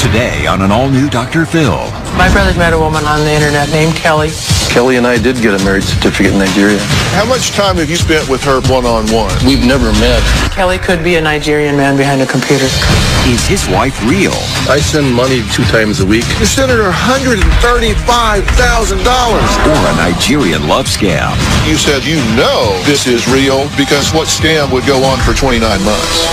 Today on an all-new Dr. Phil. My brother met a woman on the internet named Kelly. Kelly and I did get a marriage certificate in Nigeria. How much time have you spent with her one-on-one? We've never met. Kelly could be a Nigerian man behind a computer. Is his wife real? I send money 2 times a week. You sent her $135,000. Or a Nigerian love scam? You said you know this is real because what scam would go on for 29 months?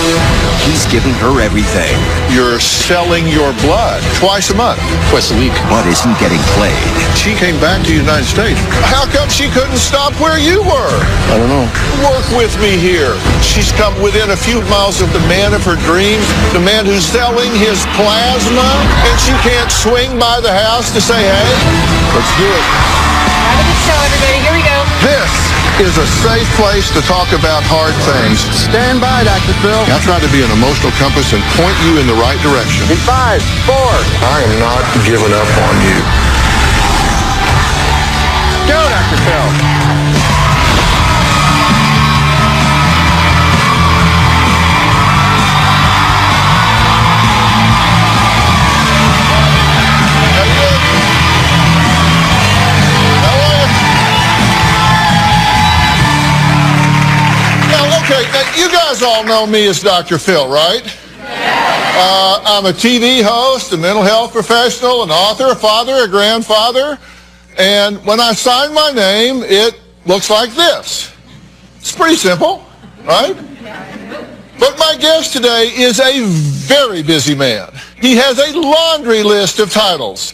He's giving her everything. You're selling your blood twice a month. Twice a week. But isn't getting played. She came back to the United States. How come she couldn't stop where you were? I don't know. Work with me here. She's come within a few miles of the man of her dreams, the man who's selling his plasma, and she can't swing by the house to say, hey, let's do it. Have a good show, everybody. Here we go. This is a safe place to talk about hard things. Stand by, Dr. Phil. I'll try to be an emotional compass and point you in the right direction. In 5, 4. I am not giving up on you. Go, Dr. Phil. You guys all know me as Dr. Phil, right? I'm a TV host, a mental health professional, an author, a father, a grandfather. And when I sign my name, it looks like this. It's pretty simple, right? But my guest today is a very busy man. He has a laundry list of titles.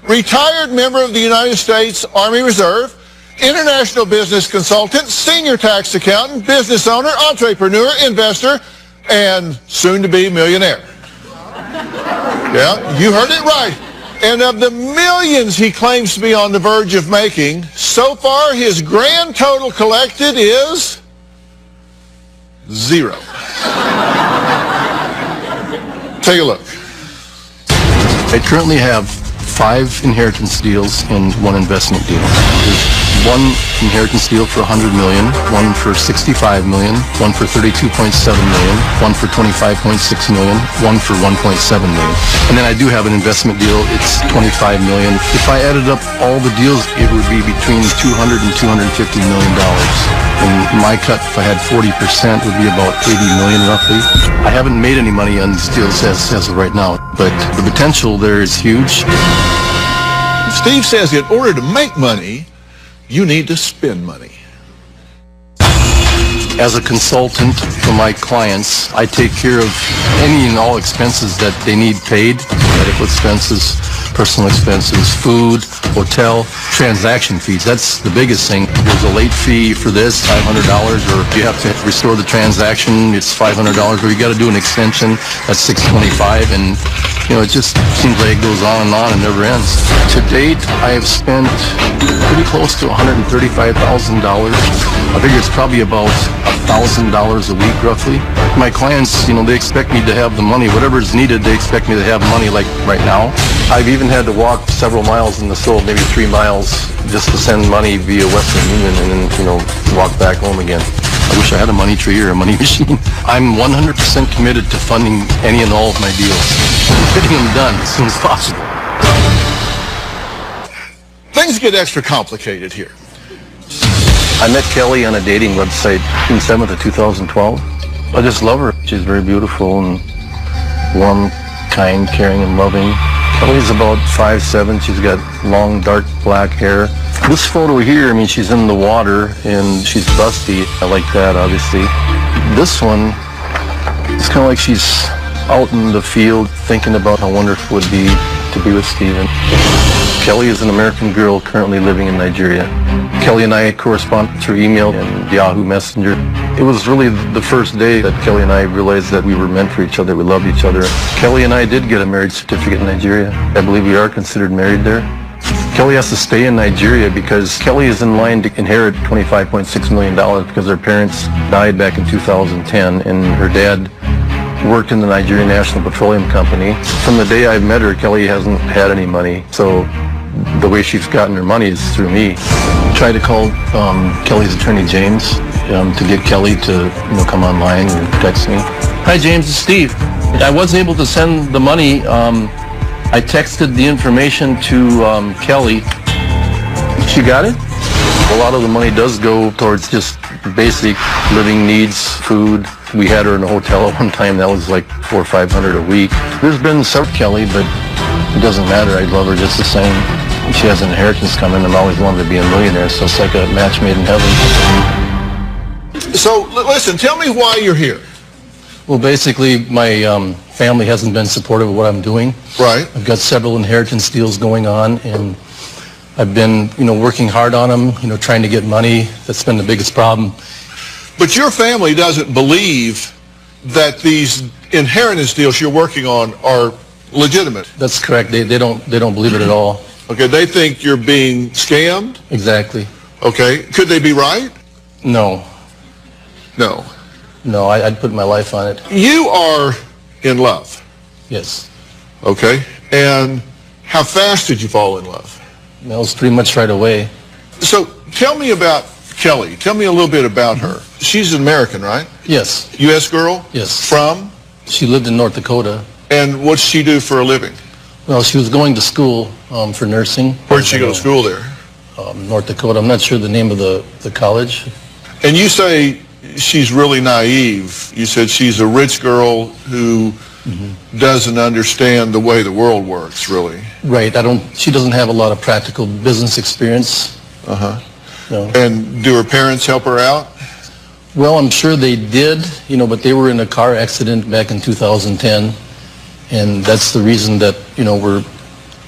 Retired member of the United States Army Reserve, international business consultant, senior tax accountant, business owner, entrepreneur, investor, and soon-to-be millionaire. Yeah, you heard it right. And of the millions he claims to be on the verge of making, so far his grand total collected is 0. Take a look. I currently have 5 inheritance deals and 1 investment deal. There's 1 inheritance deal for $100 million, 1 for $65 million, 1 for $32.7 million, 1 for $25.6 million, 1 for $1.7 million. And then I do have an investment deal. It's $25 million. If I added up all the deals, it would be between $200 and $250 million. And my cut, if I had 40%, would be about $80 million roughly. I haven't made any money on these deals as of right now, but the potential there is huge. Steve says in order to make money, you need to spend money. As a consultant for my clients, I take care of any and all expenses that they need paid. Medical expenses, personal expenses, food, hotel, transaction fees. That's the biggest thing. There's a late fee for this, $500, or you have to restore the transaction, it's $500, or you got to do an extension, that's $625, and it just seems like it goes on and never ends. To date, I have spent pretty close to $135,000. I figure it's probably about $1,000 a week, roughly. My clients, they expect me to have the money. Whatever is needed, they expect me to have money like right now. I've even had to walk several miles in the snow, maybe 3 miles, just to send money via Western Union and then, walk back home again. I wish I had a money tree or a money machine. I'm 100% committed to funding any and all of my deals. Getting them done as soon as possible. Things get extra complicated here. I met Kelly on a dating website June 7th of 2012. I just love her. She's very beautiful and warm, kind, caring, and loving. Kelly's about 5'7". She's got long, dark black hair. This photo here, she's in the water and she's busty. I like that, obviously. This one, it's kind of like she's out in the field thinking about how wonderful it would be to be with Steven. Kelly is an American girl currently living in Nigeria. Kelly and I correspond through email and Yahoo Messenger. It was really the first day that Kelly and I realized that we were meant for each other, we loved each other. Kelly and I did get a marriage certificate in Nigeria. I believe we are considered married there. Kelly has to stay in Nigeria because Kelly is in line to inherit $25.6 million because her parents died back in 2010 and her dad worked in the Nigerian National Petroleum Company. From the day I met her, Kelly hasn't had any money, so the way she's gotten her money is through me. I tried to call Kelly's attorney, James, to get Kelly to come online and text me. Hi, James, it's Steve. I was able to send the money I texted the information to Kelly. She got it? A lot of the money does go towards just basic living needs, food. We had her in a hotel at one time. That was like $400 or $500 a week. There's been several Kelly, but it doesn't matter. I love her just the same. She has an inheritance coming. I've always wanted to be a millionaire, so it's like a match made in heaven. So, listen, tell me why you're here. Well, basically, my family hasn't been supportive of what I'm doing. Right. I've got several inheritance deals going on, and I've been, working hard on them, trying to get money. That's been the biggest problem. But your family doesn't believe that these inheritance deals you're working on are legitimate. That's correct. They don't believe it at all. Okay, they think you're being scammed? Exactly. Okay, could they be right? No. No. No, I'd put my life on it. You are in love. Yes. Okay, and how fast did you fall in love? That was pretty much right away. So tell me about Kelly. Tell me a little bit about her. She's an American, right? Yes. U.S. girl? Yes. From? She lived in North Dakota. And what's she do for a living? Well, she was going to school for nursing. Where'd she go to school there? North Dakota. I'm not sure the name of the college. And you say she's really naive. You said she's a rich girl who doesn't understand the way the world works, really. Right. She doesn't have a lot of practical business experience. Uh-huh. No. And do her parents help her out? Well, I'm sure they did, but they were in a car accident back in 2010. And that's the reason that, we're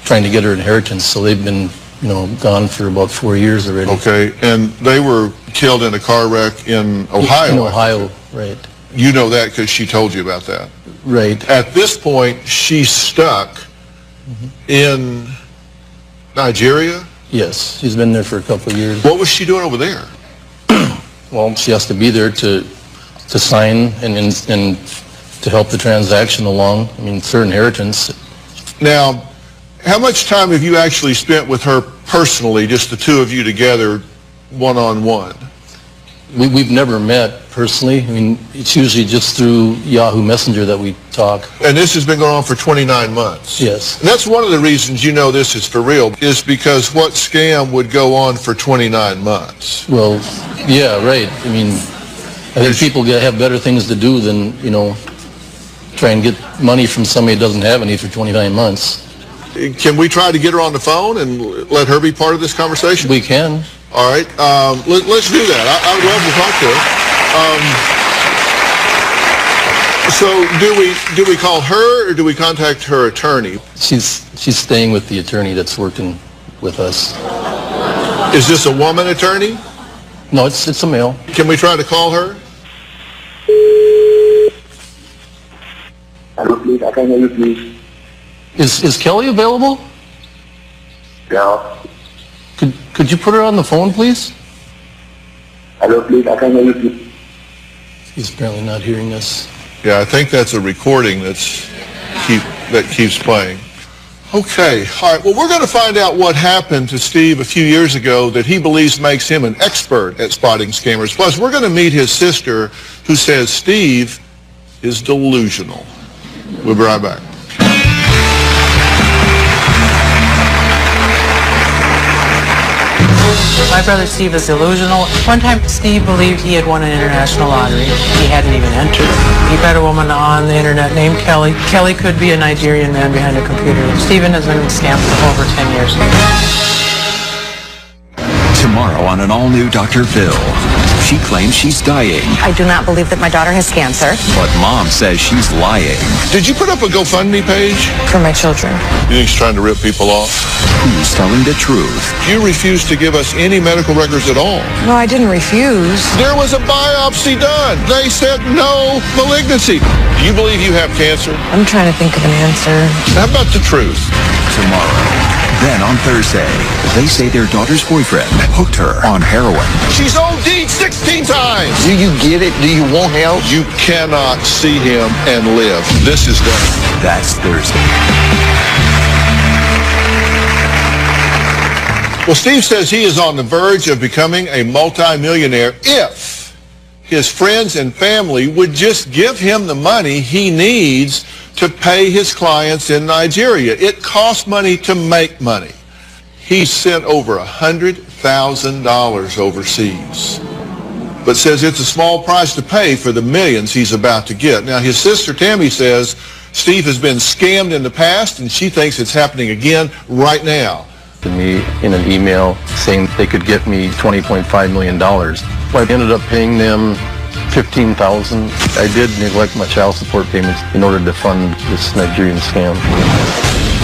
trying to get her inheritance. So they've been, gone for about 4 years already. Okay. And they were killed in a car wreck in Ohio. In Ohio, right. You know that because she told you about that. Right. At this point, she's stuck in Nigeria? Yes. She's been there for a couple of years. What was she doing over there? Well, she has to be there to sign and to help the transaction along. I mean, it's her inheritance. Now, how much time have you actually spent with her personally, just the two of you together, one-on-one? We've never met personally. I mean, it's usually just through Yahoo Messenger that we talk. And this has been going on for 29 months? Yes. And that's one of the reasons you know this is for real, is because what scam would go on for 29 months? Well, yeah, right. I mean, I think people have better things to do than, try and get money from somebody who doesn't have any for 29 months. Can we try to get her on the phone and let her be part of this conversation? We can. All right. Let's do that. I would love to talk to her. So do we call her or do we contact her attorney? She's staying with the attorney that's working with us. Is this a woman attorney? No, it's a male. Can we try to call her? Hello, please. I can hear you, please. Is Kelly available? Yeah. Could you put her on the phone, please? Hello, please. I can hear you, please. He's apparently not hearing us. Yeah, I think that's a recording that keeps playing. Okay, all right. Well, we're going to find out what happened to Steve a few years ago that he believes makes him an expert at spotting scammers. Plus, we're going to meet his sister, who says Steve is delusional. We'll be right back. My brother Steve is delusional. One time, Steve believed he had won an international lottery. He hadn't even entered. He met a woman on the internet named Kelly. Kelly could be a Nigerian man behind a computer. Stephen has been scammed for over 10 years. Tomorrow on an all-new Dr. Phil. She claims she's dying, I do not believe that my daughter has cancer. but Mom says she's lying. Did you put up a GoFundMe page? For my children. You think he's trying to rip people off? Who's telling the truth? You refused to give us any medical records at all. No, I didn't refuse. There was a biopsy done. They said no malignancy. Do you believe you have cancer? I'm trying to think of an answer. How about the truth? Tomorrow. Then on Thursday, they say their daughter's boyfriend hooked her on heroin. She's OD'd 16 times. Do you get it? Do you want help? You cannot see him and live. This is done. That's Thursday. Well, Steve says he is on the verge of becoming a multimillionaire if his friends and family would just give him the money he needs to pay his clients in Nigeria. It costs money to make money. He sent over $100,000 overseas, but says it's a small price to pay for the millions he's about to get. Now, his sister Tammy says Steve has been scammed in the past, and she thinks it's happening again right now. To me in an email saying they could get me $20.5 million. I ended up paying them $15,000. I did neglect my child support payments in order to fund this Nigerian scam.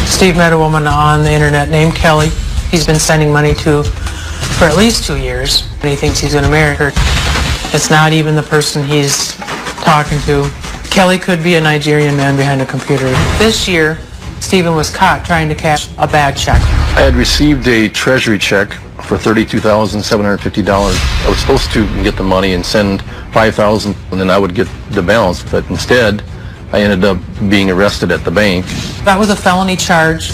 Steve met a woman on the internet named Kelly. He's been sending money to for at least 2 years, and he thinks he's going to marry her. It's not even the person he's talking to. Kelly could be a Nigerian man behind a computer. This year, Stephen was caught trying to cash a bad check. I had received a treasury check for $32,750. I was supposed to get the money and send $5,000, and then I would get the balance, but instead I ended up being arrested at the bank. That was a felony charge.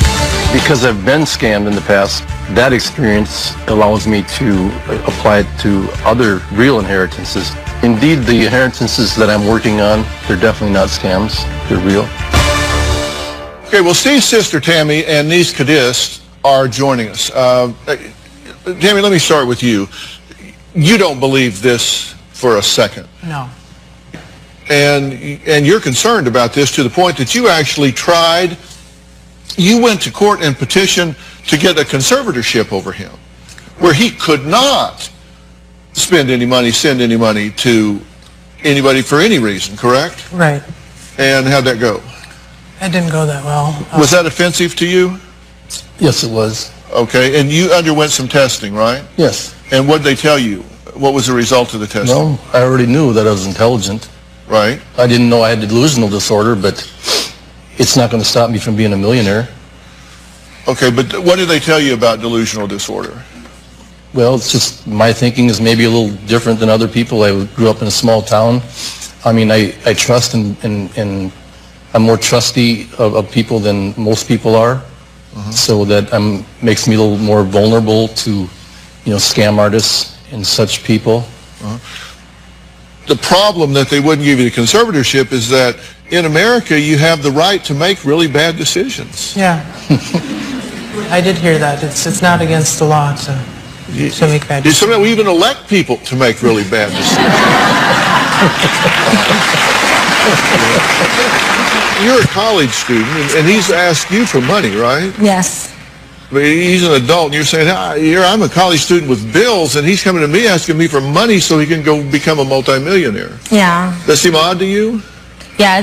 Because I've been scammed in the past, that experience allows me to apply it to other real inheritances. Indeed, the inheritances that I'm working on, they're definitely not scams, they're real. Okay, well, Steve's sister Tammy and niece Kadis are joining us. Tammy, let me start with you. You don't believe this for a second. No. And you're concerned about this to the point that you actually tried, you went to court and petitioned to get a conservatorship over him, where he could not spend any money, send any money to anybody for any reason, correct? Right. And how'd that go? It didn't go that well. Was that offensive to you? Yes, it was. Okay, and you underwent some testing, right? Yes. And what did they tell you? What was the result of the testing? Well, I already knew that I was intelligent. Right. I didn't know I had delusional disorder, but it's not going to stop me from being a millionaire. Okay, but what did they tell you about delusional disorder? Well, it's just my thinking is maybe a little different than other people. I grew up in a small town. I mean, I trust and I'm more trusty of people than most people are. So that makes me a little more vulnerable to, scam artists and such people. The problem that they wouldn't give you the conservatorship is that in America you have the right to make really bad decisions. Yeah. I did hear that. It's not against the law to make bad decisions. Sometimes we even elect people to make really bad decisions. You're a college student, and he's asked you for money, right? Yes. But he's an adult, and you're saying, I'm a college student with bills, and he's coming to me asking me for money so he can go become a multimillionaire. Yeah. Does that seem odd to you? Yeah,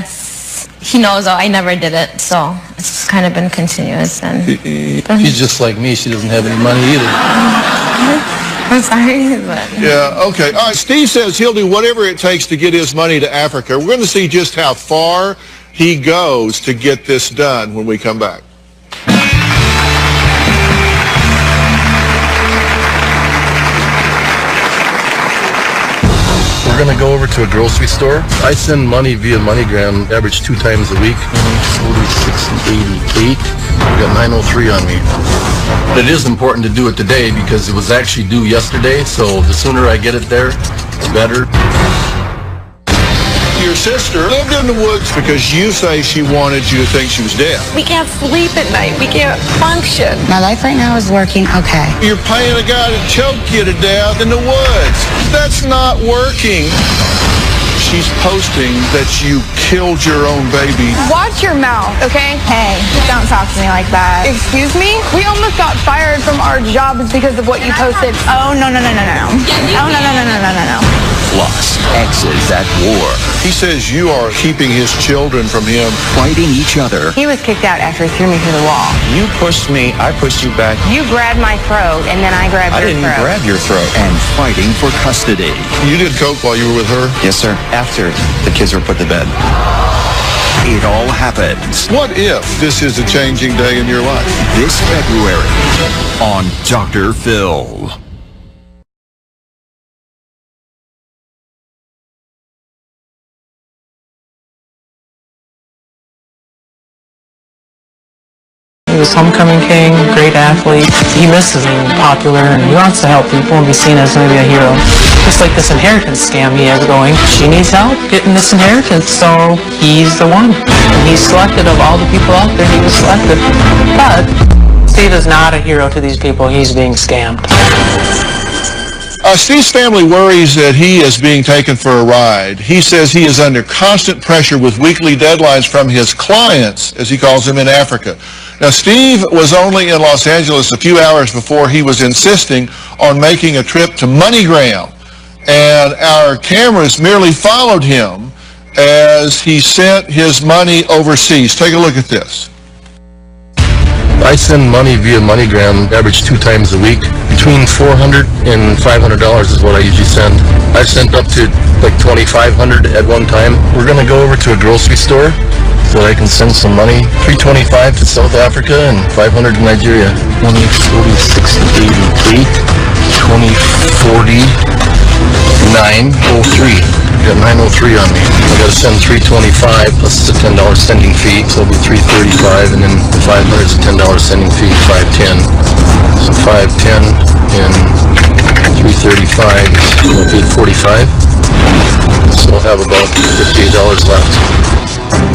he knows I never did it, so it's kind of been continuous. And She's just like me. She doesn't have any money either. I'm sorry, but... Yeah, okay. All right, Steve says he'll do whatever it takes to get his money to Africa. We're going to see just how far he goes to get this done when we come back. We're going to go over to a grocery store. I send money via MoneyGram, average 2 times a week. 46 and 88. I got 903 on me. But it is important to do it today because it was actually due yesterday, so the sooner I get it there, the better. Your sister lived in the woods because you say she wanted you to think she was dead. We can't sleep at night. We can't function. My life right now is working okay. You're paying a guy to choke you to death in the woods. That's not working. She's posting that you killed your own baby. Watch your mouth, okay? Hey, don't talk to me like that. Excuse me? We almost got fired from our jobs because of what you posted. Oh, no. Oh, no. No. Plus, exes at war, He says you are keeping his children from him. fighting each other, He was kicked out after he threw me through the wall. You pushed me, I pushed you back. You grabbed my throat, and then I grabbed I your didn't throat. grab your throat. and fighting for custody. You did coke while you were with her? Yes, sir. After the kids were put to bed. It all happens What if this is a changing day in your life? this February on Dr. Phil. He was homecoming king, great athlete. He misses being popular, and he wants to help people and be seen as maybe a hero. Just like this inheritance scam he has going. She needs help getting this inheritance, so he's the one. And he's selected of all the people out there, he was selected. But Steve is not a hero to these people. He's being scammed. Steve's family worries that he is being taken for a ride. He says he is under constant pressure with weekly deadlines from his clients, as he calls them, in Africa. Now, Steve was only in Los Angeles a few hours before he was insisting on making a trip to MoneyGram. And our cameras merely followed him as he sent his money overseas. Take a look at this. I send money via MoneyGram, average 2 times a week. Between $400 and $500 is what I usually send. I've sent up to like $2,500 at one time. We're going to go over to a grocery store so I can send some money. $325 to South Africa and $500 to Nigeria. 2040, 60, 80, 2040, 903. I got 903 on me. I got to send $325 plus a $10 sending fee, so it'll be $335, and then the $500 is a $10 sending fee, $510. So $510 and $335 will be $45. So I'll have about $58 left.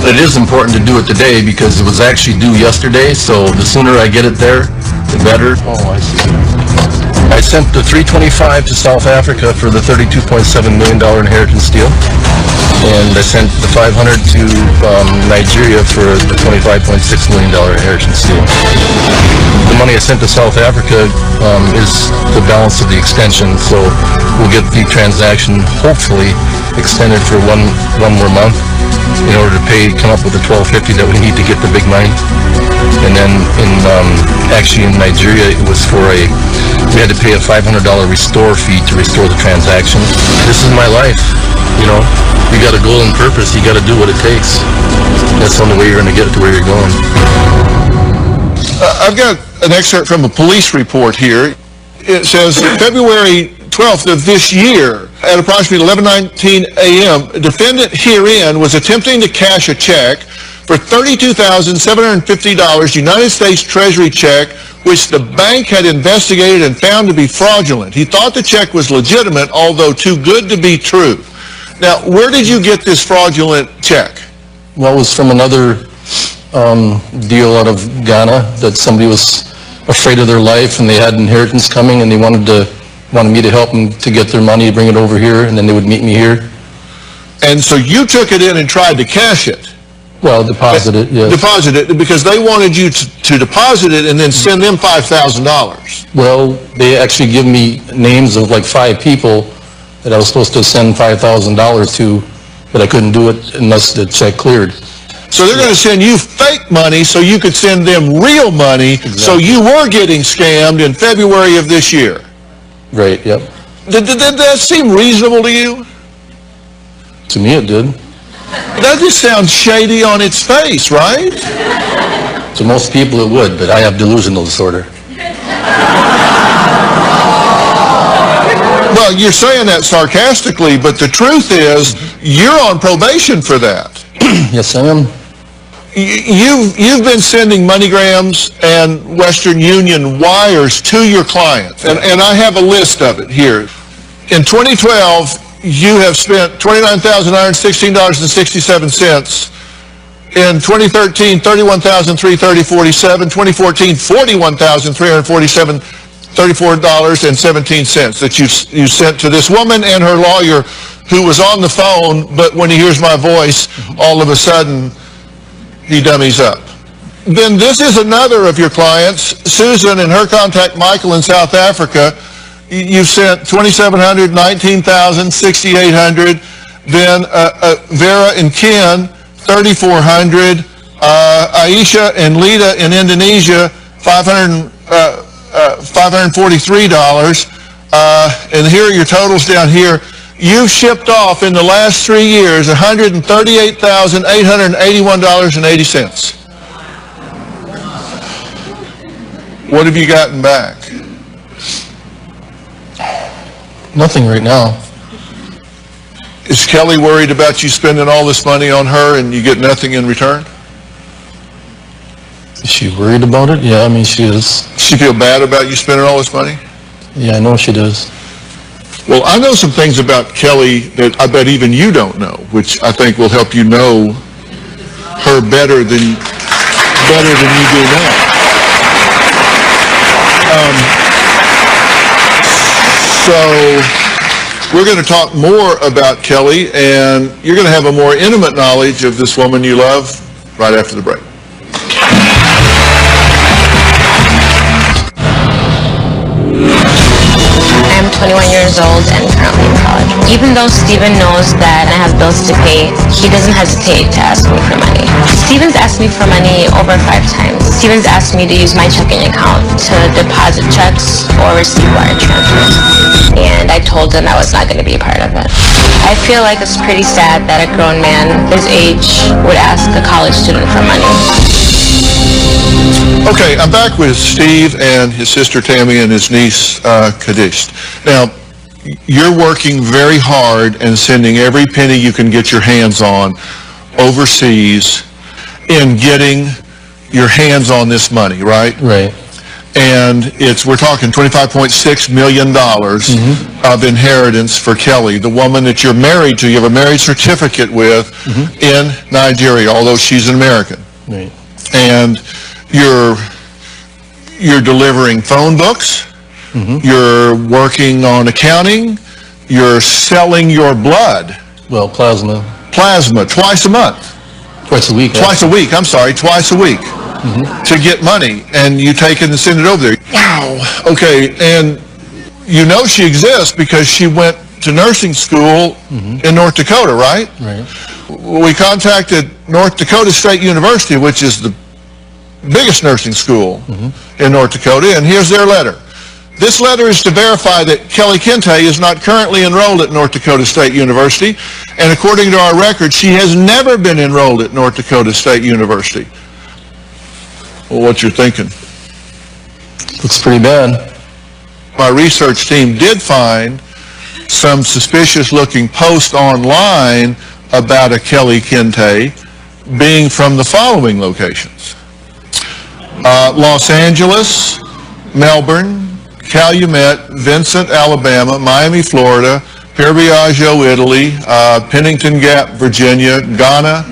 It is important to do it today because it was actually due yesterday, so the sooner I get it there, the better. Oh, I see. I sent the $325 to South Africa for the $32.7 million inheritance deal, and I sent the $500 to Nigeria for the $25.6 million inheritance deal. The money I sent to South Africa is the balance of the extension, so we'll get the transaction hopefully extended for one more month in order to come up with the $1,250 that we need to get the big money. And then actually in Nigeria, it was we had to pay a $500 restore fee to restore the transaction. This is my life, you know. You got a goal and purpose, you got to do what it takes. That's the only way you're going to get to where you're going. I've got an excerpt from a police report here. It says February 12th of this year, at approximately 11:19 a.m., a defendant herein was attempting to cash a check for $32,750 United States Treasury check, which the bank had investigated and found to be fraudulent. He thought the check was legitimate, although too good to be true. Now, where did you get this fraudulent check? Well, it was from another deal out of Ghana that somebody was afraid of their life and they had inheritance coming and they wanted me to help them to get their money, bring it over here, and then they would meet me here. And so you took it in and tried to cash it? Well, deposit it, yes. Deposit it, because they wanted you to deposit it and then send them $5,000. Well, they actually give me names of like 5 people that I was supposed to send $5,000 to, but I couldn't do it unless the check cleared. So they're going to send you fake money so you could send them real money. Exactly. So you were getting scammed in February of this year. Right, yep. Did that seem reasonable to you? To me it did. That just sounds shady on its face, right? To most people it would, but I have delusional disorder. Well, you're saying that sarcastically, but the truth is you're on probation for that. Yes, I am. You've been sending MoneyGrams and Western Union wires to your clients, and I have a list of it here. In 2012, you have spent $29,916.67. In 2013, $31,330.47. 2014, $41,347.34.17 that you sent to this woman and her lawyer, who was on the phone, but when he hears my voice, all of a sudden, he dummies up. Then this is another of your clients, Susan, and her contact Michael in South Africa. You've sent $2,700, $19,000, $6,800. Then Vera and Ken, $3,400. Aisha and Lita in Indonesia, $543. And here are your totals down here. You've shipped off in the last 3 years $138,881.80. What have you gotten back? Nothing right now. Is Kelly worried about you spending all this money on her and you get nothing in return? Is she worried about it? Yeah, I mean, she is. She feel bad about you spending all this money? Yeah, I know she does. Well, I know some things about Kelly that I bet even you don't know, which I think will help you know her better than you do now. So we're going to talk more about Kelly, and you're going to have a more intimate knowledge of this woman you love right after the break. I'm 21 years old and currently in college. Even though Steven knows that I have bills to pay, he doesn't hesitate to ask me for money. Steven's asked me for money over 5 times. Steven's asked me to use my checking account to deposit checks or receive wire transfers. And I told him I was not going to be a part of it. I feel like it's pretty sad that a grown man his age would ask a college student for money. Okay, I'm back with Steve and his sister Tammy and his niece Kadish. Now, you're working very hard and sending every penny you can get your hands on overseas in getting your hands on this money, right? Right. And we're talking $25.6 million of inheritance for Kelly, the woman that you're married to, you have a marriage certificate with in Nigeria, although she's an American. Right. And you're delivering phone books, you're working on accounting, you're selling your blood. Well, plasma. Plasma, twice a month. Twice a week. Twice a week to get money, and you take it and send it over there. Wow. Okay, and you know she exists because she went to nursing school in North Dakota, right? Right. We contacted North Dakota State University, which is the biggest nursing school in North Dakota, and here's their letter. This letter is to verify that Kelly Kente is not currently enrolled at North Dakota State University, and according to our record, she has never been enrolled at North Dakota State University. Well, what you're thinking? Looks pretty bad. My research team did find some suspicious-looking posts online about a Kelly Kente being from the following locations: Los Angeles, Melbourne, Calumet, Vincent, Alabama, Miami, Florida, Perviaggio, Italy, Pennington Gap, Virginia, Ghana,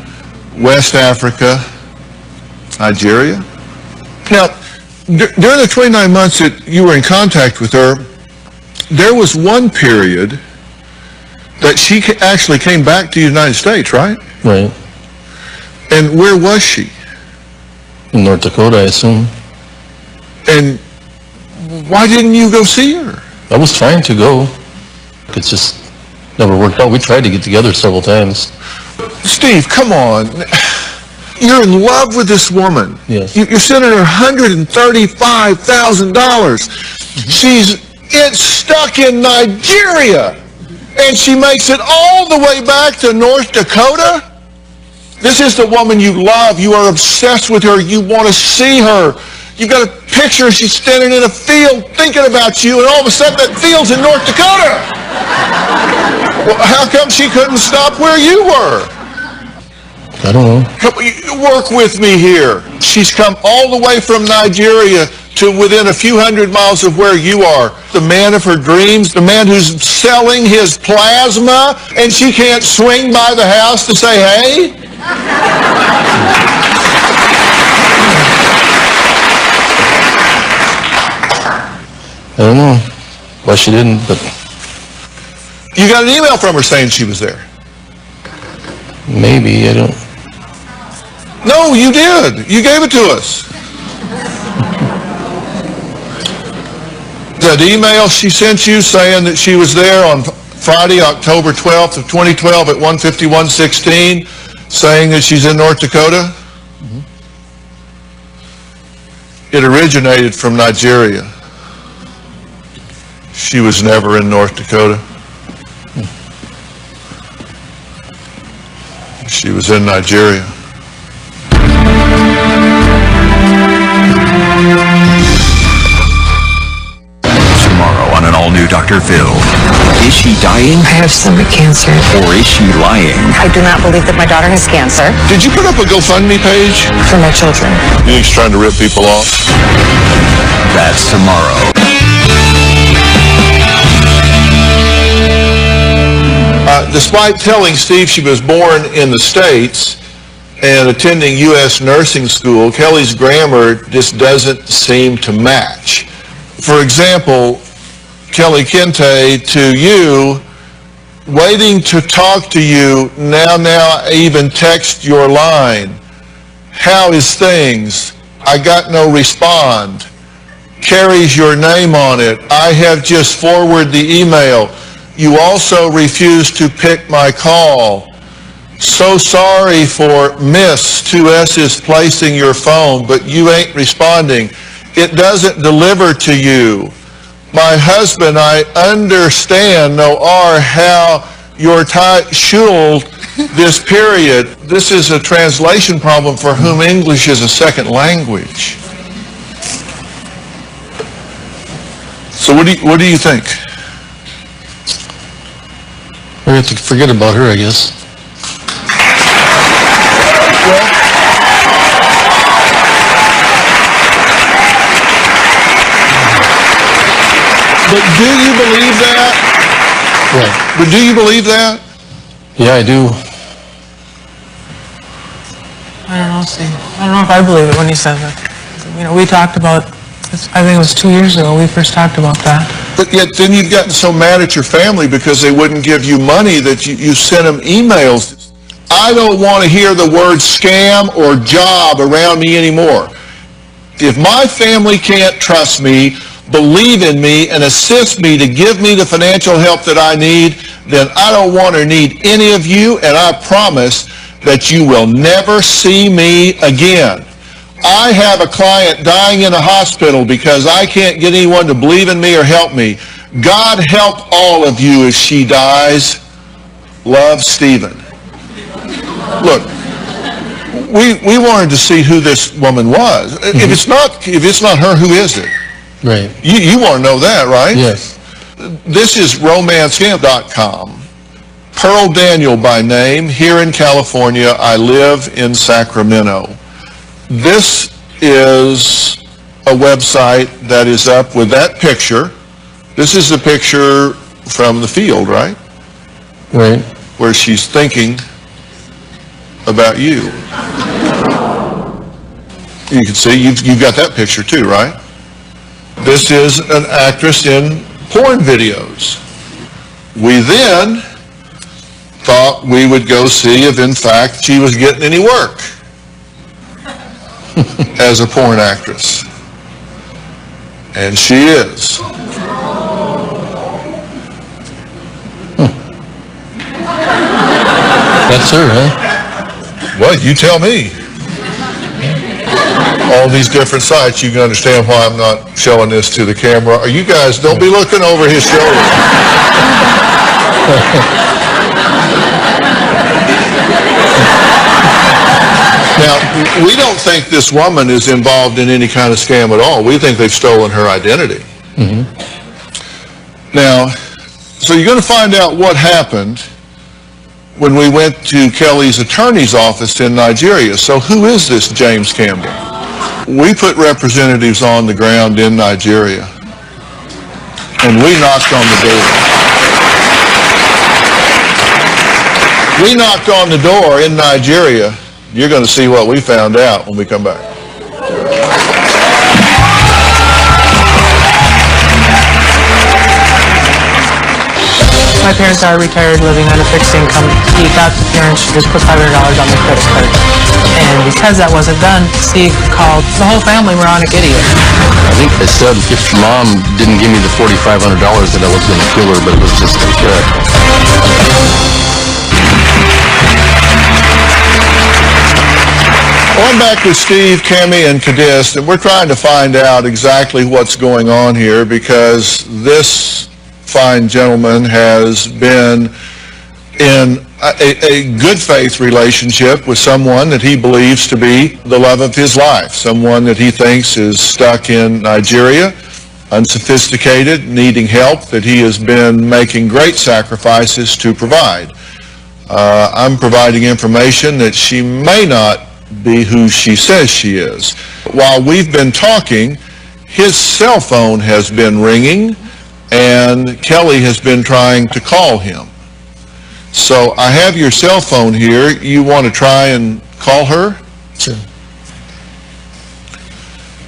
West Africa, Nigeria. Now, during the 29 months that you were in contact with her, there was one period that she actually came back to the United States, right? Right. And where was she? In North Dakota, I assume. And why didn't you go see her? I was trying to go. It just never worked out. We tried to get together several times. Steve, come on. You're in love with this woman. Yes. You're sending her $135,000. It's stuck in Nigeria, and she makes it all the way back to North Dakota? This is the woman you love. You are obsessed with her. You want to see her. You got a picture. She's standing in a field thinking about you, and all of a sudden that field's in North Dakota. Well, how come she couldn't stop where you were? I don't know. Work with me here. She's come all the way from Nigeria to within a few hundred miles of where you are. The man of her dreams, the man who's selling his plasma, and she can't swing by the house to say, hey? I don't know why she didn't, but... You got an email from her saying she was there. Maybe, I don't... No, you did. You gave it to us. That email she sent you saying that she was there on Friday, October 12th of 2012 at 1:51:16, saying that she's in North Dakota? It originated from Nigeria. She was never in North Dakota. She was in Nigeria. Tomorrow on an all-new Dr. Phil. Is she dying? I have stomach cancer. Or is she lying? I do not believe that my daughter has cancer. Did you put up a GoFundMe page? For my children. You think she's trying to rip people off? That's tomorrow. Despite telling Steve she was born in the States and attending U.S. nursing school, Kelly's grammar just doesn't seem to match. For example, Kelly Kente, to you, waiting to talk to you, now I even text your line. How is things? I got no respond. Carries your name on it. I have just forwarded the email. You also refused to pick my call. So sorry for miss, 2 S's placing your phone, but you ain't responding. It doesn't deliver to you. My husband, I understand, no R, how you're schuled this period. This is a translation problem for whom English is a second language. So what do you think? We have to forget about her, I guess. But do you believe that? Right. But do you believe that? Yeah, I do. I don't know, Steve. I don't know if I believe it when he says it. You know, we talked about, I think it was 2 years ago, we first talked about that. But yet then you've gotten so mad at your family because they wouldn't give you money that you sent them emails. I don't want to hear the word scam or job around me anymore. If my family can't trust me, believe in me, and assist me to give me the financial help that I need, then I don't want or need any of you, and I promise that you will never see me again. I have a client dying in a hospital because I can't get anyone to believe in me or help me. God help all of you as she dies. Love, Stephen. Look, we wanted to see who this woman was. If it's not her, who is it? Right. You want to know that, right? Yes. This is romancescam.com. Pearl Daniel by name, here in California. I live in Sacramento. This is a website that is up with that picture. This is the picture from the field, right? Right. Where she's thinking about you. You can see, you've got that picture too, right? This is an actress in porn videos. We then thought we would go see if in fact she was getting any work as a porn actress. And she is. That's her, huh? Well, you tell me. All these different sites, you can understand why I'm not showing this to the camera. You guys, don't be looking over his shoulder. Now, we don't think this woman is involved in any kind of scam at all. We think they've stolen her identity. Mm-hmm. Now, so you're going to find out what happened when we went to Kelly's attorney's office in Nigeria. So who is this James Campbell? We put representatives on the ground in Nigeria, and we knocked on the door. We knocked on the door in Nigeria. You're going to see what we found out when we come back. My parents are retired, living on a fixed income. He thought the parents should just put $500 on the credit card. And because that wasn't done, Steve called. The whole family were on a giddy. I think they said if Mom didn't give me the $4,500 that I was going to kill her, but it was just a joke. Well, I'm back with Steve, Cammie, and Kadist, and we're trying to find out exactly what's going on here because this fine gentleman has been in a good faith relationship with someone that he believes to be the love of his life, someone that he thinks is stuck in Nigeria unsophisticated, needing help that he has been making great sacrifices to provide. I'm providing information that she may not be who she says she is. While we've been talking, his cell phone has been ringing, and Kelly has been trying to call him. So I have your cell phone here. You want to try and call her? Sure.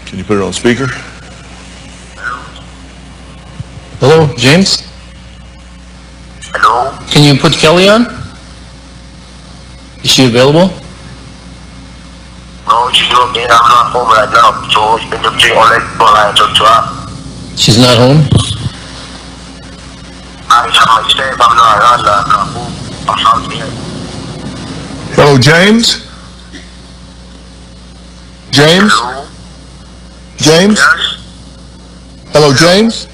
Can you put it on speaker? Hello, James? Hello? Can you put Kelly on? Is she available? No, she's not there. I'm not home right now. So it's been the online call I talked to her. She's not home? I have my step. I'm not around. I'm not home. I'm out here. Hello, James? James? Hello? James? Yes? Hello, James?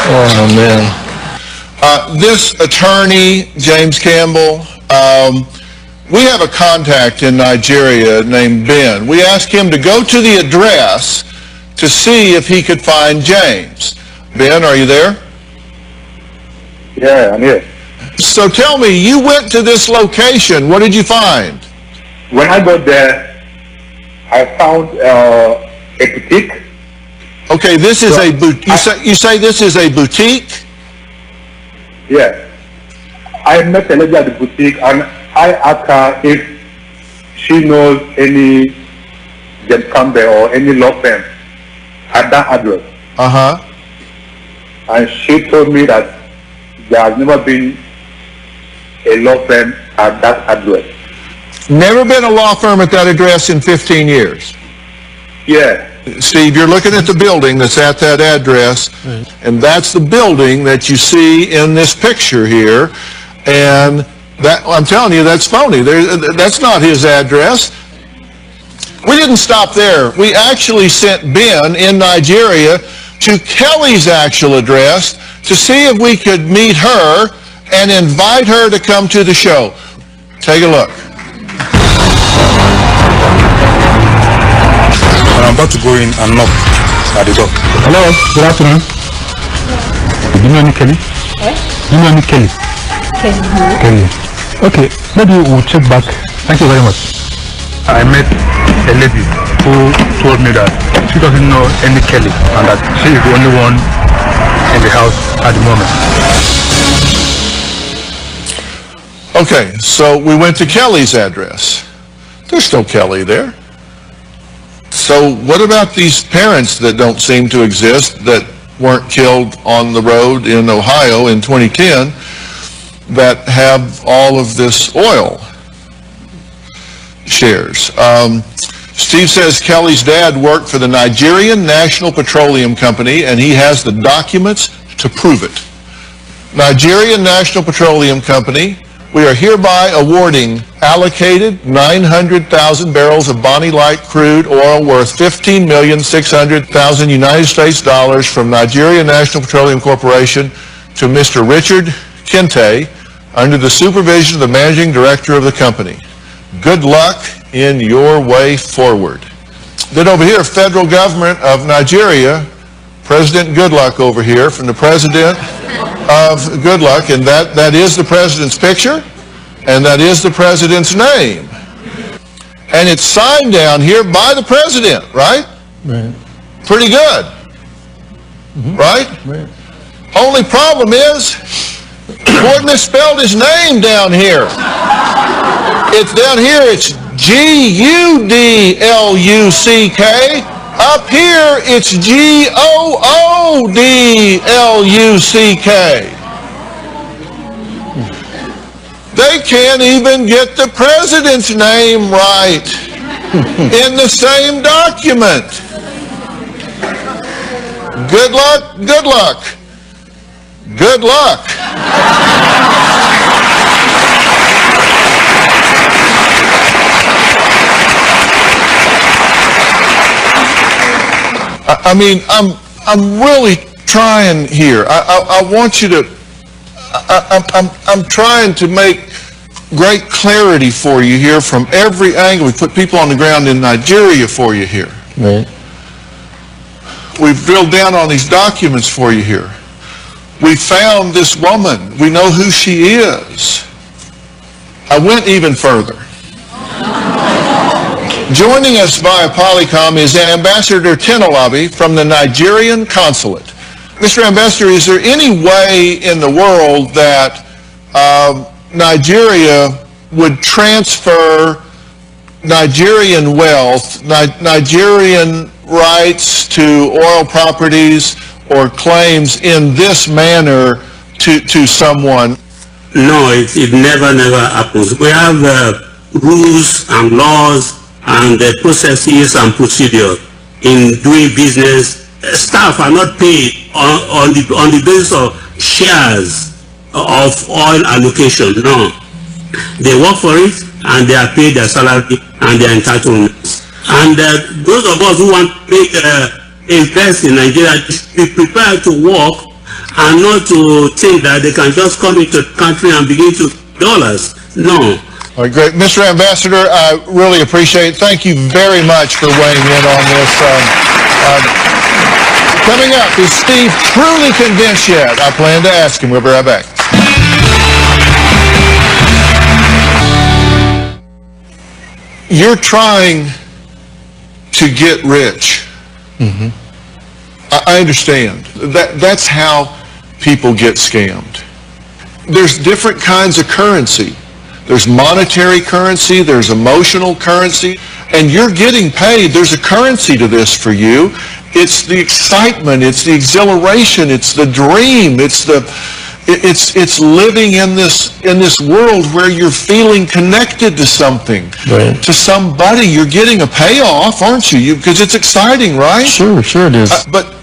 Oh, man. This attorney, James Campbell, we have a contact in Nigeria named Ben. We asked him to go to the address to see if he could find James. Ben, are you there? Yeah, I'm here. So tell me, you went to this location. What did you find? When I got there, I found a boutique. Okay, this is a you say this is a boutique? Yeah. I met a lady at the boutique and I asked her if she knows any James Campbell or any law firm at that address. Uh-huh. And she told me that there has never been a law firm at that address. Never been a law firm at that address in 15 years. Yeah. Steve, you're looking at the building that's at that address, and that's the building that you see in this picture here, and that, I'm telling you, that's phony. That's not his address. We didn't stop there. We actually sent Ben in Nigeria to Kelly's actual address to see if we could meet her and invite her to come to the show. Take a look. I'm about to go in and knock at the door. Hello, good afternoon. Do you know any Kelly? Do you know any Kelly? Kelly. Okay, maybe we'll check back. Thank you very much. I met a lady who told me that she doesn't know any Kelly and that she is the only one in the house at the moment. Okay, so we went to Kelly's address. There's no Kelly there. So what about these parents that don't seem to exist that weren't killed on the road in Ohio in 2010 that have all of this oil shares? Steve says Kelly's dad worked for the Nigerian National Petroleum Company and he has the documents to prove it. Nigerian National Petroleum Company, we are hereby awarding allocated 900,000 barrels of Bonnie Light crude oil worth $15,600,000 United States dollars from Nigerian National Petroleum Corporation to Mr. Richard Kente under the supervision of the managing director of the company. Good luck in your way forward. Then over here, federal government of Nigeria, President Goodluck over here, from the president of Goodluck, and that is the president's picture, and that is the president's name. And it's signed down here by the president, right? Right. Pretty good. Right? Right. Only problem is, Gordon has spelled his name down here. It's down here, it's G-U-D-L-U-C-K. Up here, it's G-O-O-D-L-U-C-K. They can't even get the president's name right in the same document. Good luck, good luck. Good luck. I mean, I'm really trying here. I want you to. I'm trying to make great clarity for you here from every angle. We put people on the ground in Nigeria for you here. Right. We've drilled down on these documents for you here. We found this woman. We know who she is. I went even further. Joining us via Polycom is Ambassador Tenolabi from the Nigerian consulate. Mr. Ambassador, is there any way in the world that Nigeria would transfer Nigerian wealth, Nigerian rights to oil properties or claims in this manner to someone? No, it never happens. We have rules and laws and processes and procedures in doing business. Staff are not paid on the basis of shares of oil allocation. No, they work for it and they are paid their salary and their entitlements. And those of us who want to invest in Nigeria should be prepared to work and not to think that they can just come into the country and begin to dollars. No. All right, great. Mr. Ambassador, I really appreciate it. Thank you very much for weighing in on this. Coming up, is Steve truly convinced yet? I plan to ask him. We'll be right back. You're trying to get rich. Mm-hmm. I understand. That's how people get scammed. There's different kinds of currency. There's monetary currency, there's emotional currency, and you're getting paid. There's a currency to this for you. It's the excitement, it's the exhilaration, it's the dream, it's living in this world where you're feeling connected to something, right, to somebody. You're getting a payoff, aren't you? Because it's exciting, right? Sure it is. But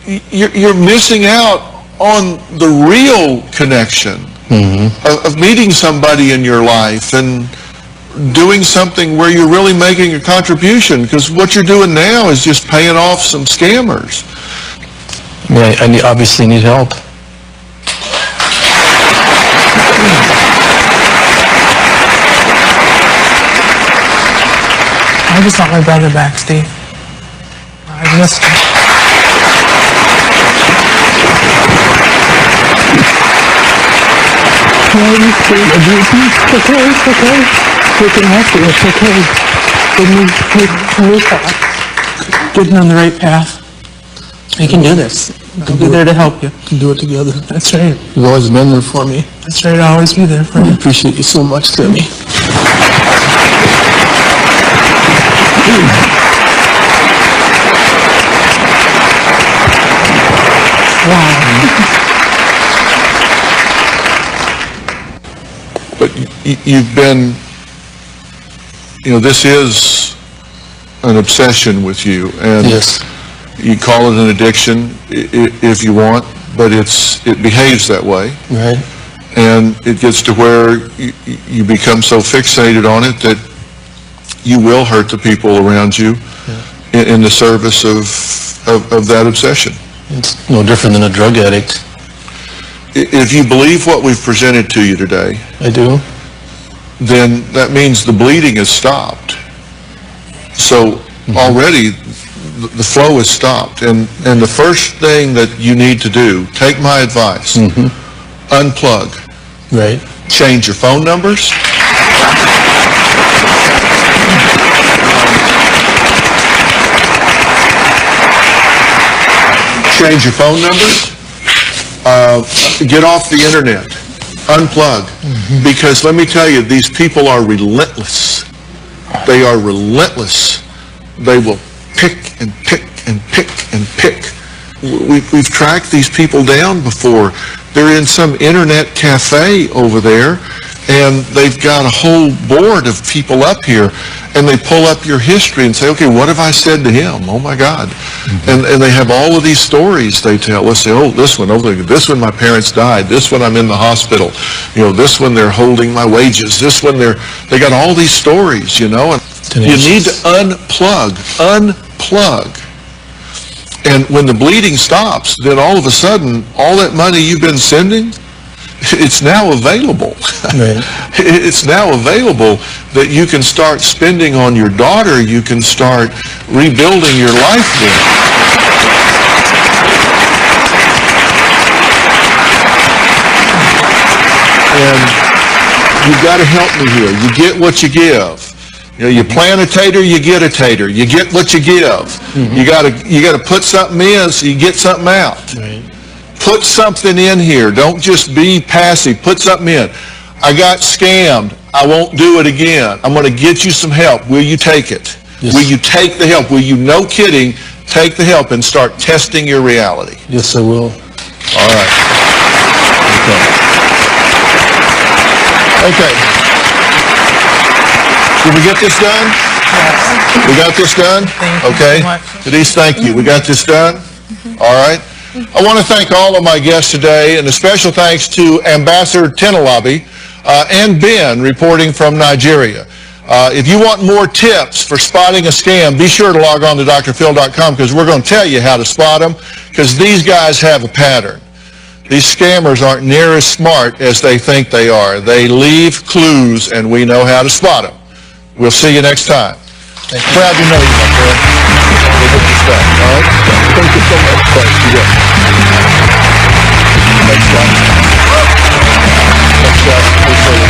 you're missing out on the real connection. Mm-hmm. Of meeting somebody in your life and doing something where you're really making a contribution, because what you're doing now is just paying off some scammers. Yeah, I obviously need help. I just want my brother back, Steve. I missed him. It's okay. We can help you. It's okay. Getting on the right path. We can do this. I'll be there to help you. We can do it together. That's right. You've always been there for me. That's right. I'll always be there for you. I appreciate you so much, Timmy. Wow. But you've been, this is an obsession with you, and yes, you call it an addiction if you want, but it behaves that way. Right. And it gets to where you become so fixated on it that you will hurt the people around you, yeah, in the service of that obsession. It's no different than a drug addict. If you believe what we've presented to you today, I do, then that means the bleeding has stopped. So already the flow has stopped. And the first thing that you need to do, take my advice, unplug. Right. Change your phone numbers. Change your phone numbers. Get off the internet. Unplug. Because let me tell you, these people are relentless. They are relentless. They will pick and pick and pick and pick. We've tracked these people down before. They're in some internet cafe over there, and they've got a whole board of people up here, and they pull up your history and say, okay, what have I said to him? Oh my God. And they have all of these stories they tell. Let's say, oh, this one my parents died. This one I'm in the hospital. This one they're holding my wages. This one they got all these stories, and you need to unplug. And when the bleeding stops, then all of a sudden, all that money you've been sending, it's now available. Right. It's now available that you can start spending on your daughter. You can start rebuilding your life then. And you've got to help me here. You get what you give. You know, you plant a tater, you get a tater. You get what you give. Mm-hmm. You gotta put something in so you get something out. Right. Put something in here. Don't just be passive. Put something in. I got scammed. I won't do it again. I'm going to get you some help. Will you take it? Yes. Will you take the help? Will you, no kidding, take the help and start testing your reality? Yes, I will. All right. Okay. Did we get this done? Yes. We got this done? Okay. Denise, thank you. We got this done? All right. I want to thank all of my guests today, and a special thanks to Ambassador Tenalabi and Ben reporting from Nigeria. If you want more tips for spotting a scam, be sure to log on to drphil.com because we're going to tell you how to spot them because these guys have a pattern. These scammers aren't near as smart as they think they are. They leave clues, and we know how to spot them. We'll see you next time. Proud to know you, my friend. All right? Thank you so much. Thanks. You got it. Next time. Next time.